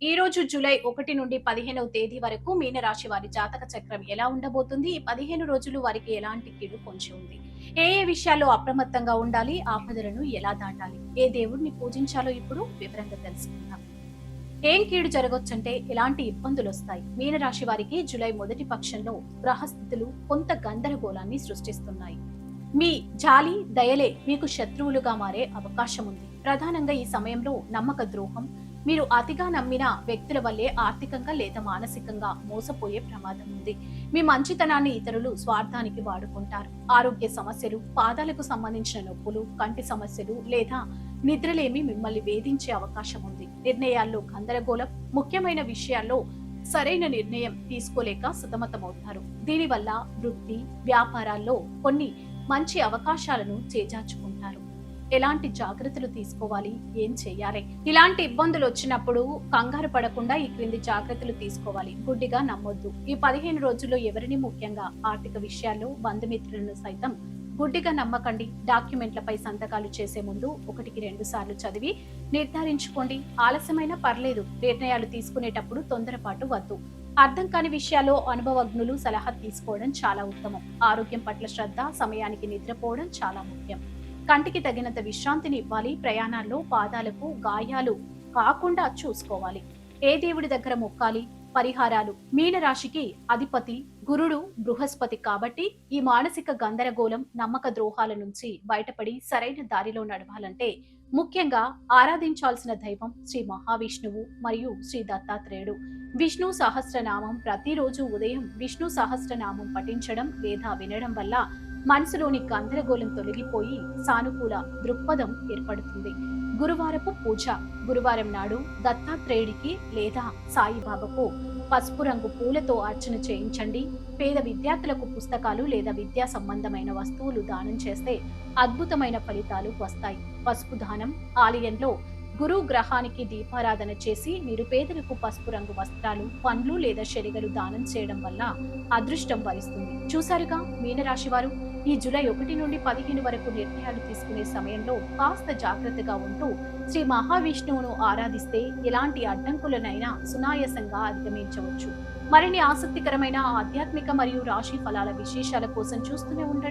ఈ రోజు జూలై 1 నుండి 15వ తేదీ వరకు మీనరాశి వారి జాతక చక్రం ఎలా ఉండబోతుంది? ఈ 15 రోజులు వారికి ఎలాంటి కీడు పొంచి ఉంది? ఏ విషయాల్లో అప్రమత్తంగా ఉండాలి? ఆపదలను ఎలా దాటాలి? ఏ దేవుడిని పూజించాలో ఇప్పుడు వివరంగా తెలుసుకుందాం. ఏం కీడు జరగొచ్చంటే ఎలాంటి ఇబ్బందులొస్తాయి? మీనరాశి వారికి జూలై మొదటి పక్షంలో గ్రహస్థితులు కొంత గందరగోళాన్ని సృష్టిస్తున్నాయి. మీ జాలి, దయలే మీకు శత్రువులుగా మారే అవకాశం ఉంది. ప్రధానంగా ఈ సమయంలో నమ్మక ద్రోహం, మీరు అతిగా నమ్మిన వ్యక్తుల వల్లే ఆర్థికంగా లేదా మానసికంగా మోసపోయే ప్రమాదం ఉంది. మీ మంచితనాన్ని ఇతరులు స్వార్థానికి వాడుకుంటారు. ఆరోగ్య సమస్యలు, పాదాలకు సంబంధించిన నొప్పులు, కంటి సమస్యలు లేదా నిద్రలేమి మిమ్మల్ని వేధించే అవకాశం ఉంది. నిర్ణయాల్లో గందరగోళం, ముఖ్యమైన విషయాల్లో సరైన నిర్ణయం తీసుకోలేక సతమతమవుతారు. దీనివల్ల వృత్తి, వ్యాపారాల్లో కొన్ని మంచి అవకాశాలను చేజార్చుకుంటారు. ఎలాంటి జాగ్రత్తలు తీసుకోవాలి? ఏం చేయాలి? ఇలాంటి ఇబ్బందులు వచ్చినప్పుడు కంగారు పడకుండా ఈ క్రింది జాగ్రత్తలు తీసుకోవాలి. గుడ్డిగా నమ్మొద్దు. ఈ 15 రోజుల్లో ఎవరిని, ముఖ్యంగా ఆర్థిక విషయాల్లో బంధుమిత్రులను సైతం గుడ్డిగా నమ్మకండి. డాక్యుమెంట్లపై సంతకాలు చేసే ముందు 1-2 సార్లు చదివి నిర్ధారించుకోండి. ఆలస్యమైనా పర్లేదు. నిర్ణయాలు తీసుకునేటప్పుడు తొందరపాటు వద్దు. అర్థం కాని విషయాల్లో అనుభవజ్ఞులు సలహా తీసుకోవడం చాలా ఉత్తమం. ఆరోగ్యం పట్ల శ్రద్ధ, సమయానికి నిద్రపోవడం చాలా ముఖ్యం. కంటికి తగినంత విశ్రాంతిని ఇవ్వాలి. ప్రయాణాల్లో పాదాలకు గాయాలు కాకుండా చూసుకోవాలి. ఏ దేవుడి దగ్గర మొక్కాలి? పరిహారాలు. మీనరాశికి అధిపతి గురుడు బృహస్పతి కాబట్టి ఈ మానసిక గందరగోళం, నమ్మక ద్రోహాల నుంచి బయటపడి సరైన దారిలో నడవాలంటే ముఖ్యంగా ఆరాధించాల్సిన దైవం శ్రీ మహావిష్ణువు మరియు శ్రీ దత్తాత్రేయుడు. విష్ణు సహస్రనామం ప్రతిరోజు ఉదయం విష్ణు సహస్రనామం పఠించడం లేదా వినడం వల్ల మనసులోని గందరగోళం తొలగిపోయి సానుకూల దృక్పథం ఏర్పడుతుంది. గురువారపు పూజ. గురువారం నాడు దత్తాత్రేయుడికి లేదా సాయిబాబాకు పసుపు రంగు పూలతో అర్చన చేయించండి. పేద విద్యార్థులకు పుస్తకాలు లేదా విద్యా సంబంధమైన వస్తువులు దానం చేస్తే అద్భుతమైన ఫలితాలు వస్తాయి. పసుపు దానం. ఆలయంలో గురు గ్రహానికి దీపారాధన చేసి నిరుపేదలకు పసుపు రంగు వస్త్రాలు, పండ్లు లేదా శరిగలు దానం చేయడం వల్ల అదృష్టం వరిస్తుంది. చూసారుగా మీనరాశి వారు, ఈ జూలై 1 నుండి 15 వరకు నిర్ణయాలు తీసుకునే సమయంలో కాస్త జాగ్రత్తగా ఉంటూ శ్రీ మహావిష్ణువును ఆరాధిస్తే ఎలాంటి అడ్డంకులనైనా సునాయాసంగా అధిగమించవచ్చు. మరిన్ని ఆసక్తికరమైన ఆధ్యాత్మిక మరియు రాశి ఫలాల విశేషాల కోసం చూస్తూనే ఉండండి